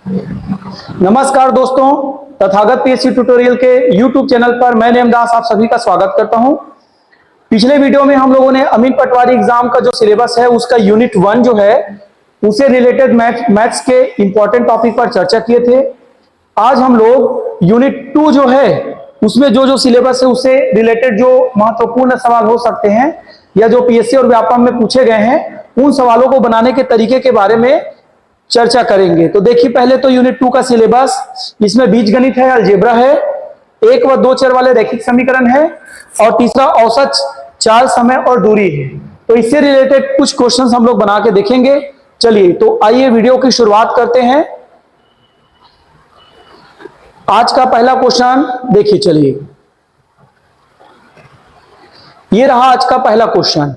नमस्कार दोस्तों, Tathagata PSC tutorial के YouTube चैनल पर मैं नेमदास आप सभी का स्वागत करता हूं। पिछले वीडियो में हम लोगों ने अमीन पटवारी एग्जाम का जो सिलेबस है उसका यूनिट 1 जो है उसे रिलेटेड मैथ्स के इंपॉर्टेंट टॉपिक पर चर्चा किए थे। आज हम लोग यूनिट 2 जो है उसमें जो सिलेबस है उससे रिलेटेड जो महत्वपूर्ण सवाल हो सकते हैं या जो पीएससी और व्यापम में पूछे गए हैं उन सवालों को बनाने के तरीके के बारे में चर्चा करेंगे। तो देखिए, पहले तो यूनिट 2 का सिलेबस, इसमें बीजगणित है, अलजेब्रा है, 1 व 2 चर वाले रैखिक समीकरण है और तीसरा औसत, चाल, समय और दूरी है। तो इससे रिलेटेड कुछ क्वेश्चंस हम लोग बना के देखेंगे। चलिए, तो आइए वीडियो की शुरुआत करते हैं। आज का पहला क्वेश्चन देखिए, चलिए ये रहा आज का पहला क्वेश्चन।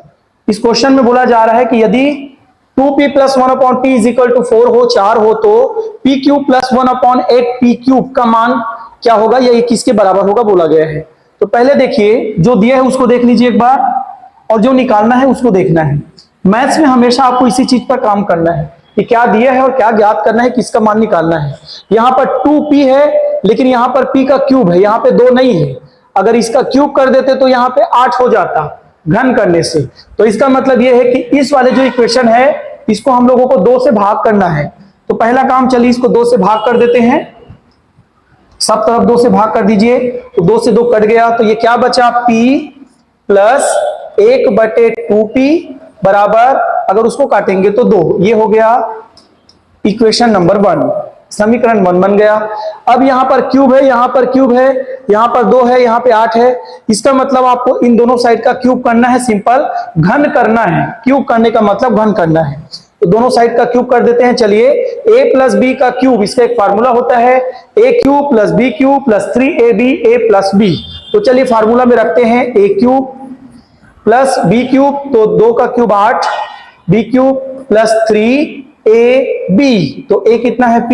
इस क्वेश्चन में बोला जा रहा है कि यदि 2p + 1/p = 4 हो, 4 हो, तो p³ + 1/8 p³ का मान क्या होगा, यह किसके बराबर होगा बोला गया है। तो पहले देखिए, जो दिया है उसको देख लीजिए एक बार और जो निकालना है उसको देखना है। मैथ्स में हमेशा आपको इसी चीज पर काम करना है कि क्या दिया है और क्या ज्ञात करना है, किसका मान निकालना है। यहां पर 2p है लेकिन यहां पर p का क्यूब है, यहां पे 2 नहीं है। अगर इसका क्यूब कर देते तो यहां पे 8 हो जाता घन करने से। तो इसका मतलब यह है कि इस वाले जो इक्वेशन है इसको हम लोगों को 2 से भाग करना है। तो पहला काम, चलिए इसको 2 से भाग कर देते हैं। सब तरफ 2 से भाग कर दीजिए। तो 2 से 2 कट गया, तो ये क्या बचा, p + 1/2p बराबर, अगर उसको काटेंगे तो 2। ये हो गया इक्वेशन नंबर 1, समीकरण 1 बन गया। अब यहां पर क्यूब है, यहां पर क्यूब है, यहां पर 2 है, यहां पे 8 है। इसका मतलब आपको इन दोनों साइड का क्यूब करना है, सिंपल घन करना है। क्यूब करने का मतलब घन करना है। तो दोनों साइड का क्यूब कर देते हैं। चलिए, a + b का क्यूब, इसका एक फार्मूला होता है a³ + b³ + 3ab a + b। तो चलिए फार्मूला में रखते हैं a³ + b³, तो 2 का क्यूब 8, b³ + 3ab, तो a कितना है p,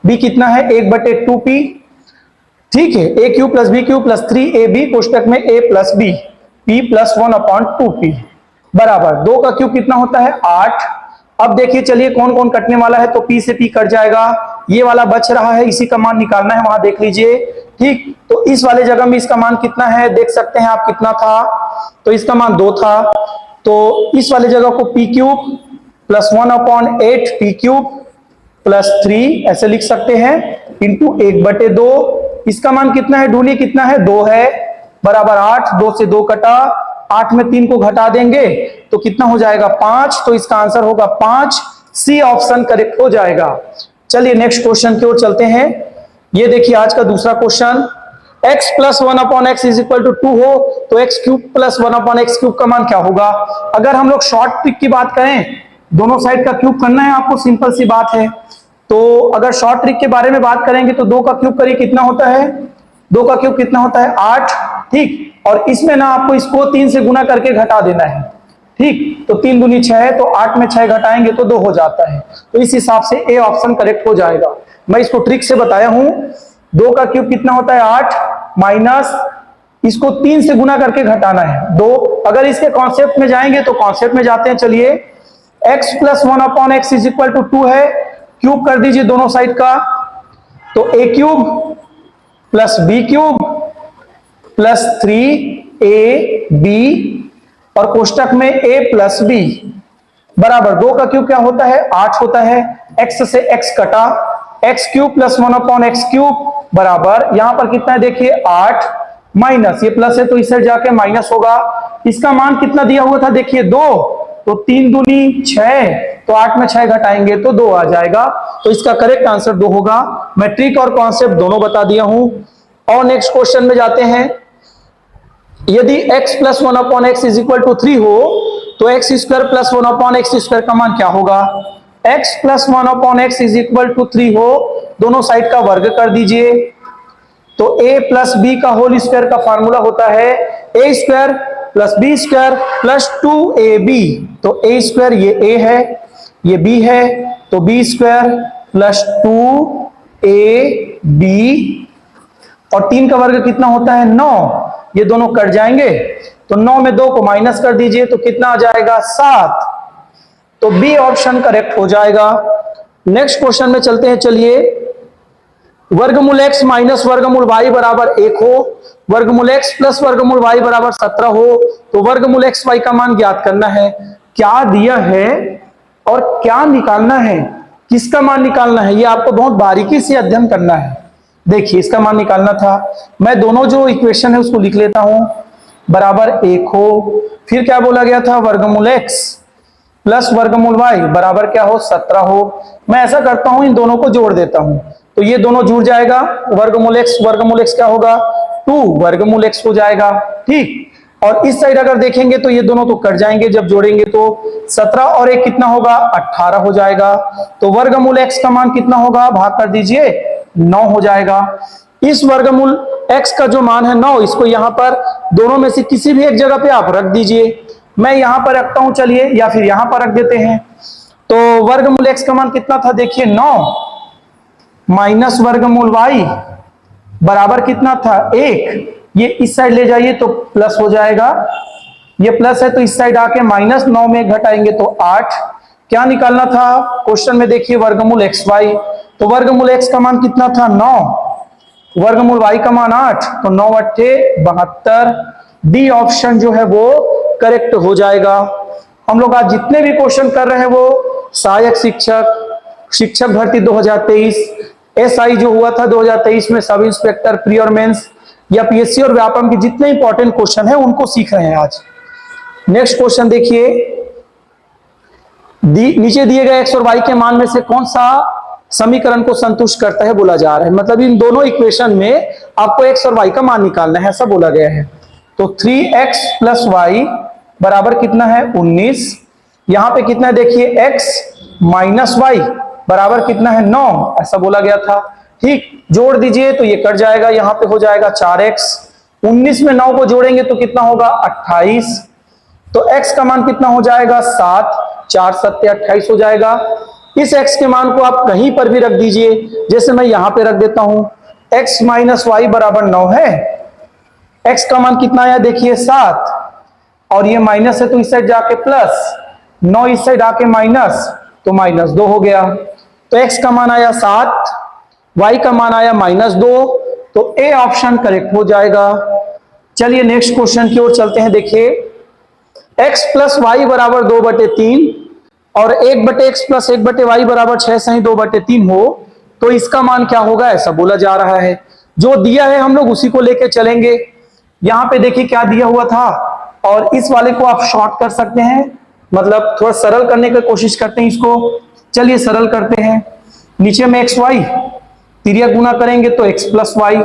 b कितना है 1/2p। ठीक है, a³ + b³ + 3ab कोष्टक में a + b, p + 1/2p बराबर 2 का क्यूब कितना होता है 8। अब देखिए, चलिए कौन कौन कटने वाला है, तो p से p कट जाएगा, ये वाला बच रहा है, इसी का मान निकालना है, वहां देख लीजिए। ठीक, तो इस वाले जगह में इसका मान कितना है देख सकते हैं आप, कितना था, तो इसका मान 2 था। तो इस वाले जगह को p³ + 1/8 p³ + 3 ऐसे लिख सकते हैं, इंटू 1/2। इसका मान कितना है, ढूंढिए कितना है, 2 है, बराबर 8। 2 से 2 कटा, 8 में 3 को घटा देंगे तो कितना हो जाएगा 5। तो इसका आंसर होगा 5, सी ऑप्शन करेक्ट हो जाएगा। चलिए नेक्स्ट क्वेश्चन की ओर चलते हैं। ये देखिए आज का दूसरा क्वेश्चन, x + 1/x = 2 हो तो x³ + 1/x³ का मान क्या होगा। अगर हम लोग शॉर्ट ट्रिक की बात करें, दोनों साइड का क्यूब करना है आपको, सिंपल सी बात है। तो अगर शॉर्ट ट्रिक के बारे में बात करेंगे तो 2 का क्यूब करिए, कितना होता है, 2 का क्यूब कितना होता है 8। ठीक, और इसमें ना आपको इसको 3 से गुना करके घटा देना है। ठीक, तो 3 दूनी 6 है, तो 8 में 6 घटाएंगे तो 2 हो जाता है। तो इस हिसाब से ए ऑप्शन करेक्ट हो जाएगा। मैं इसको ट्रिक से बताया हूं। 2 का क्यूब कितना होता है 8, माइनस इसको 3 से गुना करके घटाना है 2। अगर इसके कॉन्सेप्ट में जाएंगे तो कॉन्सेप्ट में जाते हैं। चलिए, x + 1/x = 2 है, क्यूब कर दीजिए दोनों साइड का, तो a³ + b³ + 3ab और कोष्टक में a + b बराबर 2 का क्यूब क्या होता है 8 होता है। x से x कटा, x³ + 1/x³ बराबर, यहां पर कितना है देखिए 8, माइनस ये प्लस है तो इस साइड जाके माइनस होगा। इसका मान कितना दिया हुआ था देखिए 2, तो 3 दूनी 6, तो 8 में 6 घटाएंगे तो 2 आ जाएगा। तो इसका करेक्ट आंसर 2 होगा। मैं ट्रिक और कॉन्सेप्ट दोनों बता दिया हूं। और नेक्स्ट क्वेश्चन में जाते हैं। यदि x + 1/x = 3 हो तो x² + 1/x² का मान क्या होगा। x + 1/x = 3 हो, दोनों साइड का वर्ग कर दीजिए। तो a + b का होल स्क्वायर का फार्मूला होता है a² + b² + 2ab। तो a² ये a है, ये b है, तो b² + 2ab और 3 का वर्ग कितना होता है 9। ये दोनों कट जाएंगे, तो 9 में 2 को माइनस कर दीजिए तो कितना आ जाएगा 7। तो बी ऑप्शन करेक्ट हो जाएगा। नेक्स्ट क्वेश्चन में चलते हैं। चलिए, वर्गमूल x माइनस वर्गमूल y बराबर 1 हो, वर्गमूल x प्लस वर्गमूल y बराबर 17 हो, तो वर्गमूल x y का मान ज्ञात करना है। क्या दिया है और क्या निकालना है, किसका मान निकालना है, ये आपको बहुत बारीकी से अध्ययन करना है। देखिए, इसका मान निकालना था, मैं दोनों जो इक्वेशन है उसको लिख लेता हूं। बराबर 1 हो, फिर क्या बोला गया था, वर्गमूल x प्लस वर्गमूल y बराबर क्या हो, 17 हो। मैं ऐसा करता हूं, इन दोनों को जोड़ देता हूं, तो ये दोनों जुड़ जाएगा। वर्गमूल x क्या होगा, 2 वर्गमूल x हो जाएगा। ठीक, और इस साइड अगर देखेंगे तो ये दोनों तो कट जाएंगे, जब जोड़ेंगे तो 17 और 1 कितना होगा, 18 हो जाएगा। तो वर्गमूल x का मान कितना होगा, भाग कर दीजिए, 9 हो जाएगा। इस वर्गमूल x का जो मान है 9, इसको यहां पर दोनों में से किसी भी एक जगह पे आप रख दीजिए। मैं यहां पर रखता हूं, चलिए, या फिर यहां पर रख देते हैं। तो वर्गमूल x का मान कितना था, देखिए 9 माइनस वर्गमूल y बराबर कितना था, 1। ये इस साइड ले जाइए तो प्लस हो जाएगा, ये प्लस है तो इस साइड आके माइनस, 9 में घटाएंगे तो 8। क्या निकालना था क्वेश्चन में, देखिए वर्गमूल एक्स वाई, तो वर्गमूल x का मान कितना था, 9, वर्गमूल y का मान 8, तो 9 अट्ठे 72। डी ऑप्शन जो है वो करेक्ट हो जाएगा। हम लोग आज जितने भी क्वेश्चन कर रहे हैं वो सहायक शिक्षक, शिक्षक भर्ती 2023, एसआई जो हुआ था 2023 में, सब इंस्पेक्टर, प्री और मेंस, या पीएससी और व्यापम के जितने इंपॉर्टेंट क्वेश्चन है उनको सीख रहे हैं आज। नेक्स्ट क्वेश्चन देखिए, नीचे दिए गए x और y के मान में से कौन सा समीकरण को संतुष्ट करता है बोला जा रहा है। मतलब इन दोनों इक्वेशन में आपको x और y का मान निकालना है, ऐसा बोला गया है। तो 3x प्लस y बराबर कितना है, 19। यहां पे कितना है, देखिए x माइनस y बराबर कितना है, 9, ऐसा बोला गया था। ठीक, जोड़ दीजिए तो ये कट जाएगा, यहां पे हो जाएगा 4x। 19 में 9 को जोड़ेंगे तो कितना होगा, 28। तो x का मान कितना हो जाएगा, 7, 4 सत्ते 28 हो जाएगा। इस x के मान को आप कहीं पर भी रख दीजिए, जैसे मैं यहां पे रख देता हूं, x माइनस वाई बराबर 9 है, x का मान कितना आया, देखिए 7, और ये माइनस है तो इस साइड जाके प्लस, 9 इस साइड आके माइनस, तो माइनस 2 हो गया। तो x का मान आया 7, y का मान आया -2, तो ए ऑप्शन करेक्ट हो जाएगा। चलिए नेक्स्ट क्वेश्चन की ओर चलते हैं। देखिए, x प्लस वाई बराबर 2/3 और 1/x प्लस 1/y बराबर 6 सही 2/3 हो, तो इसका मान क्या होगा, ऐसा बोला जा रहा है। जो दिया है हम लोग उसी को लेके चलेंगे। यहां पे देखिए क्या दिया हुआ था, और इस वाले को आप शॉर्ट कर सकते हैं, मतलब थोड़ा सरल करने की कोशिश करते हैं इसको। चलिए सरल करते हैं। नीचे में एक्स वाई तिरिया गुना करेंगे तो x प्लस वाई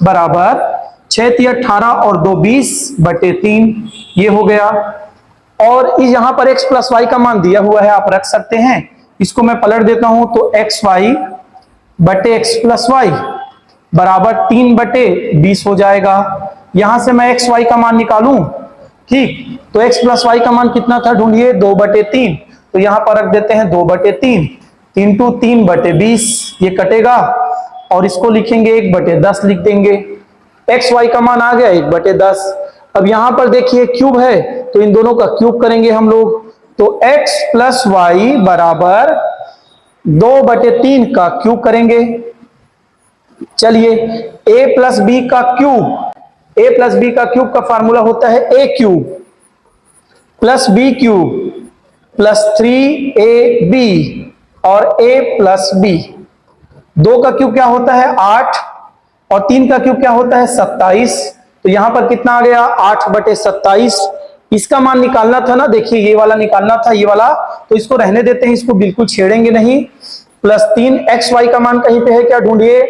बराबर 6 × 18 और 2 20/3, ये हो गया। और यहां पर x प्लस वाई का मान दिया हुआ है, आप रख सकते हैं। इसको मैं पलट देता हूं तो एक्स वाई बटे एक्स प्लस वाई बराबर 3/20 हो जाएगा। यहां से मैं एक्स वाई का मान निकालूं, ठीक, तो x प्लस वाई का मान कितना था, ढूंढिए, 2/3, तो यहां पर रख देते हैं 2/3, 3 × 3/20, ये कटेगा, और इसको लिखेंगे 1/10 लिख देंगे। एक्स वाई का मान आ गया 1/10। अब यहां पर देखिए क्यूब है, तो इन दोनों का क्यूब करेंगे हम लोग, तो x प्लस वाई बराबर 2/3 का क्यूब करेंगे। चलिए, a प्लस बी का क्यूब, a प्लस बी का क्यूब का फार्मूला होता है a cube plus b cube plus 3ab और a प्लस बी। 2 का क्यूब क्या होता है, 8, और 3 का क्यूब क्या होता है, 27। तो यहां पर कितना आ गया, 8/27। इसका मान निकालना था ना, देखिए ये वाला निकालना था, ये वाला, तो इसको रहने देते हैं, इसको बिल्कुल छेड़ेंगे नहीं। प्लस 3 एक्स वाई का मान कहीं पे है क्या, ढूंढिए,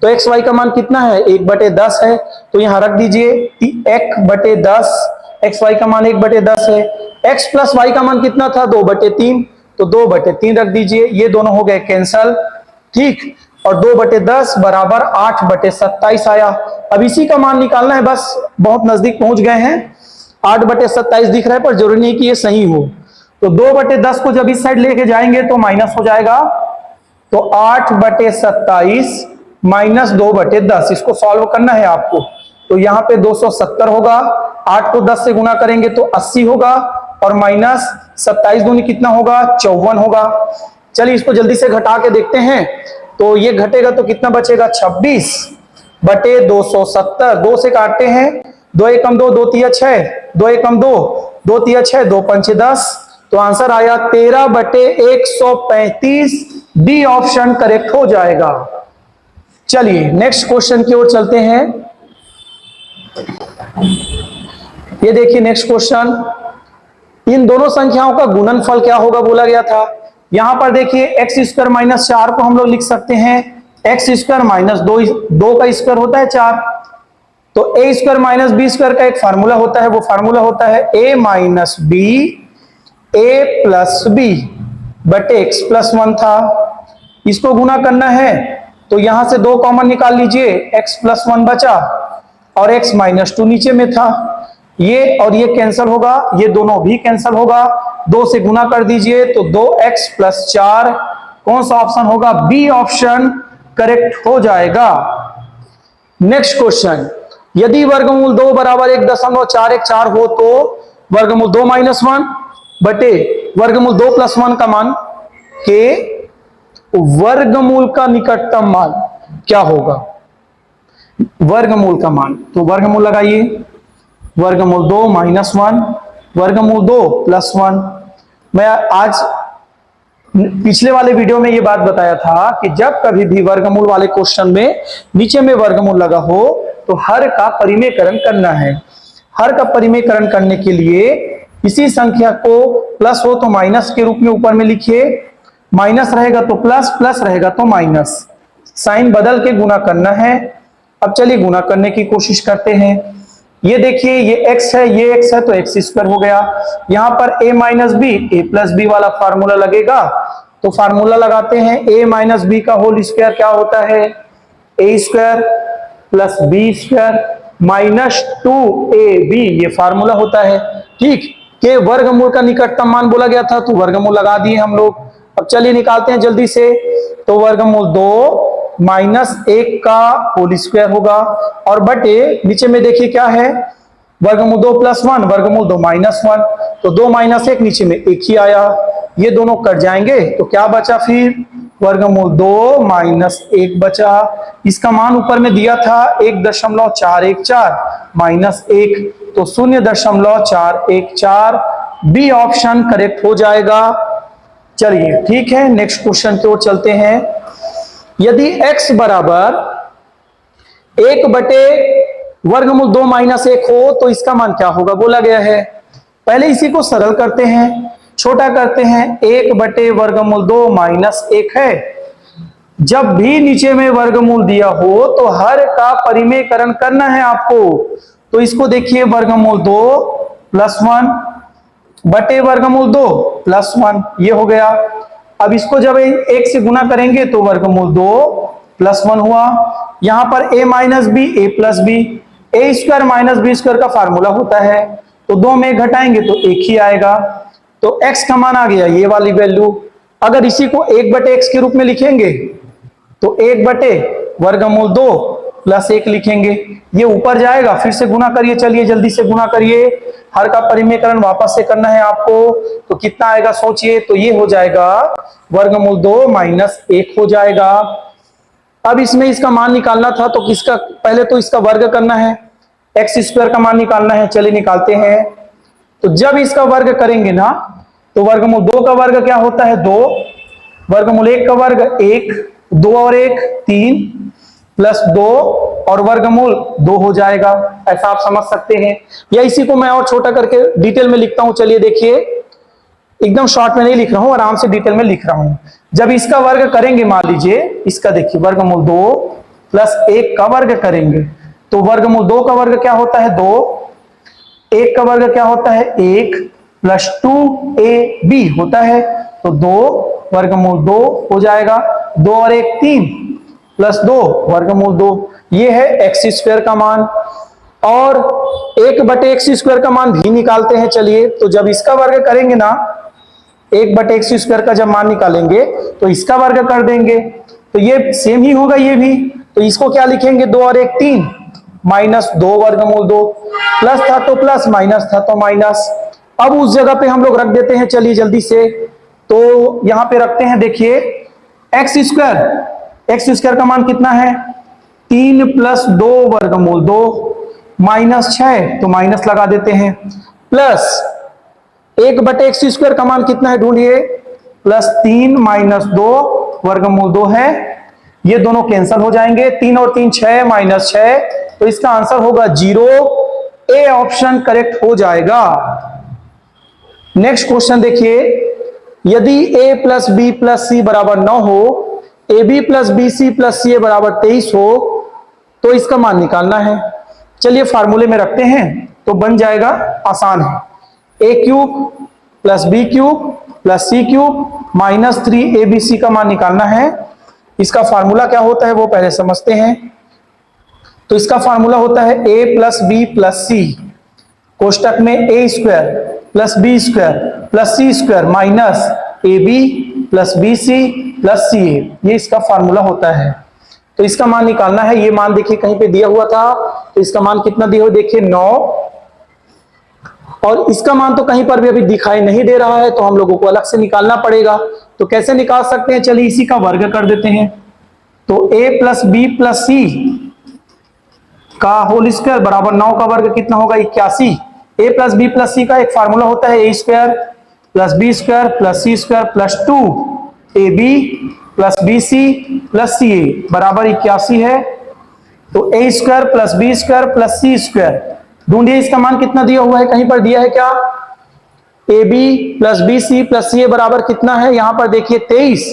तो एक्स वाई का मान कितना है, 1/10 है, तो यहां रख दीजिए 1/10, एक्स वाई का मान 1/10 है। एक्स प्लस वाई का मान कितना था, 2/3, तो 2/3 रख दीजिए, ये दोनों हो गए कैंसल, ठीक, और 2/10 बराबर 8/27 आया। अब इसी का मान निकालना है, बस बहुत नजदीक पहुंच गए हैं। 8/27 दिख रहा है, पर जरूरी नहीं कि ये सही हो। तो 2/10 को जब इस साइड लेके जाएंगे तो माइनस हो जाएगा, तो 8/27 माइनस 2/10, इसको सॉल्व करना है आपको। तो यहां पे 270 होगा, 8 को 10 से गुना करेंगे तो 80 होगा, और माइनस 27 दूनी कितना होगा, 54 होगा। चलिए इसको जल्दी से घटा के देखते हैं। तो ये घटेगा तो कितना बचेगा, 26 बटे 270। 2 से काटते हैं, 2 एकम 2, 2 तिया 6, 2 एकम 2, 2 तिया 6, 2 पंचे 10। तो आंसर आया 13 बटे 135। डी ऑप्शन करेक्ट हो जाएगा। चलिए नेक्स्ट क्वेश्चन की ओर चलते हैं। ये देखिए नेक्स्ट क्वेश्चन, इन दोनों संख्याओं का गुणनफल क्या होगा बोला गया था। यहां पर देखिए एक्स स्क्वायर माइनस 4 को हम लोग लिख सकते हैं एक्स स्क्वायर माइनस 2 का स्क्वायर होता है 4। तो ए स्क्वायर माइनस बी स्क्वायर का एक फार्मूला होता है, वो फार्मूला होता है ए minus b a plus B बटे एक्स प्लस 1 था। इसको गुना करना है तो यहां से 2 कॉमन निकाल लीजिए, एक्स प्लस 1 बचा और एक्स माइनस 2 नीचे में था। ये और ये कैंसिल होगा, ये दोनों भी कैंसिल होगा। 2 से गुना कर दीजिए तो 2x प्लस 4। कौन सा ऑप्शन होगा, बी ऑप्शन करेक्ट हो जाएगा। नेक्स्ट क्वेश्चन, यदि वर्गमूल 2 बराबर 1.414 हो तो वर्गमूल 2 माइनस 1 बटे वर्गमूल 2 प्लस 1 का मान के वर्गमूल का निकटतम मान क्या होगा। वर्गमूल का मान, तो वर्गमूल लगाइए, वर्गमूल 2 माइनस 1 वर्गमूल 2 प्लस 1। मैं आज पिछले वाले वीडियो में ये बात बताया था कि जब कभी भी वर्गमूल वाले क्वेश्चन में नीचे में वर्गमूल लगा हो तो हर का परिमेयकरण करना है। हर का परिमेयकरण करने के लिए इसी संख्या को प्लस हो तो माइनस के रूप में ऊपर में लिखिए, माइनस रहेगा तो प्लस, प्लस रहेगा तो माइनस, साइन बदल के गुना करना है। अब चलिए गुना करने की कोशिश करते हैं। ये देखिए ये x है, ये x है तो एक्स स्क्वायर हो गया। यहां पर a minus b a plus b वाला फार्मूला लगेगा, तो फार्मूला लगाते हैं। a माइनस बी का होल स्क्वायर क्या होता है, a square plus b square minus 2ab, ये फार्मूला होता है। ठीक, के वर्गमूल का निकटतम मान बोला गया था तो वर्गमूल लगा दिए हम लोग। अब चलिए निकालते हैं जल्दी से। तो वर्गमूल 2 माइनस 1 का होल स्क्वायर होगा और बटे नीचे में देखिए क्या है, वर्गमूल 2 प्लस 1 वर्गमूल 2 माइनस 1, तो 2 माइनस 1 नीचे में 1 ही आया। ये दोनों कट जाएंगे तो क्या बचा फिर, वर्गमूल 2 माइनस 1 बचा। इसका मान ऊपर में दिया था 1.414 माइनस 1, तो 0.414। बी ऑप्शन करेक्ट हो जाएगा। चलिए ठीक है, नेक्स्ट क्वेश्चन की ओर चलते हैं। यदि x बराबर 1 बटे वर्गमूल 2 माइनस 1 हो तो इसका मान क्या होगा बोला गया है। पहले इसी को सरल करते हैं, छोटा करते हैं। 1 बटे वर्गमूल 2 माइनस 1 है। जब भी नीचे में वर्गमूल दिया हो तो हर का परिमेयकरण करना है आपको। तो इसको देखिए, वर्गमूल 2 प्लस 1 बटे वर्गमूल 2 प्लस 1, ये हो गया। अब इसको जब 1 से गुना करेंगे तो वर्गमूल 2 प्लस 1 हुआ। यहां पर a minus b a plus b, a square minus b square का फार्मूला होता है, तो 2 में घटाएंगे तो 1 ही आएगा। तो x का मान आ गया ये वाली वैल्यू। अगर इसी को 1 बटे x के रूप में लिखेंगे तो 1 बटे वर्गमूल 2 प्लस 1 लिखेंगे, ये ऊपर जाएगा। फिर से गुना करिए, चलिए जल्दी से गुना करिए। हर का परिमेयकरण वापस से करना है आपको, तो कितना आएगा सोचिए। तो ये हो जाएगा वर्गमूल 2 माइनस 1 हो जाएगा। अब इसमें इसका मान निकालना था तो किसका, पहले तो इसका वर्ग करना है, एक्स स्क्वायर का मान निकालना है। चलिए निकालते हैं। तो जब इसका वर्ग करेंगे ना तो वर्गमूल 2 का वर्ग क्या होता है 2, वर्गमूल 1 का वर्ग 1, 2 और 1 3 प्लस 2 और वर्गमूल 2 हो जाएगा। ऐसा आप समझ सकते हैं, या इसी को मैं और छोटा करके डिटेल में लिखता हूं। चलिए देखिए, एकदम शॉर्ट में नहीं लिख रहा हूं, आराम से डिटेल में लिख रहा हूं। जब इसका वर्ग करेंगे, मान लीजिए इसका देखिए वर्गमूल 2 प्लस 1 का वर्ग करेंगे तो वर्गमूल 2 का वर्ग क्या होता है 2, 1 का वर्ग क्या होता है 1 प्लस 2ab होता है, तो 2 वर्गमूल 2 हो जाएगा। 2 और 1 3 प्लस 2 वर्गमूल 2, ये है एक्स स्क्वायर का मान। और 1 बटे एक्स स्क्वायर का मान भी निकालते हैं। चलिए, तो जब इसका वर्ग करेंगे ना, 1 बटे एक्स स्क्वायर का जब मान निकालेंगे तो इसका वर्ग कर देंगे, तो ये सेम ही होगा ये भी। तो इसको क्या लिखेंगे 2 और 1 3 माइनस 2 वर्गमूल 2, प्लस था तो प्लस, माइनस था तो माइनस। अब उस जगह पे हम लोग रख देते हैं, चलिए जल्दी से। तो यहां पे रखते हैं, देखिए एक्स स्क्वायर का मान कितना है 3 प्लस 2 वर्गमूल 2 माइनस 6, तो माइनस लगा देते हैं, प्लस 1/x² का मान कितना है ढूंढिए, प्लस 3 माइनस 2 वर्गमूल 2 है, ये दोनों कैंसिल हो जाएंगे, 3 और 3 6 माइनस 6, तो इसका आंसर होगा 0। ए ऑप्शन करेक्ट हो जाएगा। नेक्स्ट क्वेश्चन देखिए, यदि a plus B plus C बराबर 9 हो, A B plus B C plus C A बराबर 23 हो, तो इसका मान निकालना है। चलिए फार्मूले में रखते हैं, तो बन जाएगा, आसान है, a³ plus b³ plus c³ minus 3abc का मान निकालना है। इसका फार्मूला क्या होता है वो पहले समझते हैं। तो इसका फार्मूला होता है a प्लस बी प्लस सी, कोष्टक में a² plus b² plus c² minus ab plus bc plus ca, ये इसका फार्मूला होता है। तो इसका मान निकालना है, ये मान देखिए कहीं पे दिया हुआ था, तो इसका मान कितना दिया हुआ देखिए 9, और इसका मान तो कहीं पर भी अभी दिखाई नहीं दे रहा है, तो हम लोगों को अलग से निकालना पड़ेगा। तो कैसे निकाल सकते हैं, चलिए इसी का वर्ग कर देते हैं। तो a प्लस बी प्लस सी का होल स्क्वायर बराबर 9 का वर्ग कितना होगा 81। a प्लस बी प्लस सी का एक फार्मूला होता है a² plus b² plus c² plus 2ab plus bc plus ca बराबर 81 है। तो a² plus b² plus c², ढूंढिए इसका मान कितना दिया हुआ है, कहीं पर दिया है क्या, ab plus bc plus ca बराबर कितना है, यहां पर देखिए 23,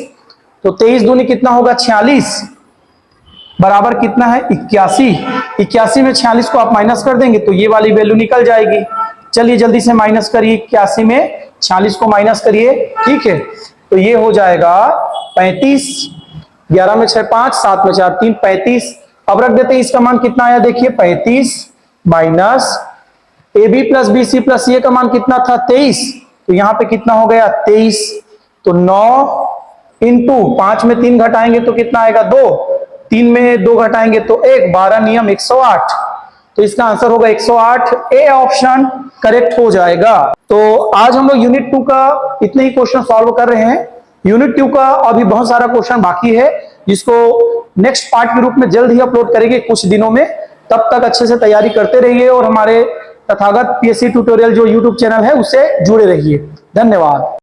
तो 23 दूनी कितना होगा 46 बराबर कितना है 81। 81 में 46 को आप माइनस कर देंगे तो ये वाली वैल्यू निकल जाएगी। चलिए जल्दी से माइनस करिए, 81 में 46 को माइनस करिए, ठीक है, तो ये हो जाएगा 35, 11 में 6 5, 7 में 4 3, 35। अब रख देते हैं, इसका मान कितना आया देखिए 35 minus A B plus B C plus A का मान कितना था 23, तो यहां पे कितना हो गया 23, तो 9 इंटू 5 में 3 घटाएंगे तो कितना आएगा 2, 3 में 2 घटाएंगे तो 1, 12 नियम 108, तो इसका आंसर होगा 108। ए ऑप्शन करेक्ट हो जाएगा। तो आज हम लोग यूनिट 2 का इतने ही क्वेश्चन सॉल्व कर रहे हैं। यूनिट 2 का अभी बहुत सारा क्वेश्चन बाकी है, जिसको नेक्स्ट पार्ट के रूप में जल्द ही अपलोड करेंगे कुछ दिनों में। तब तक अच्छे से तैयारी करते रहिए और हमारे तथागत पीएससी ट्यूटोरियल जो यूट्यूब चैनल है उससे जुड़े रहिए। धन्यवाद।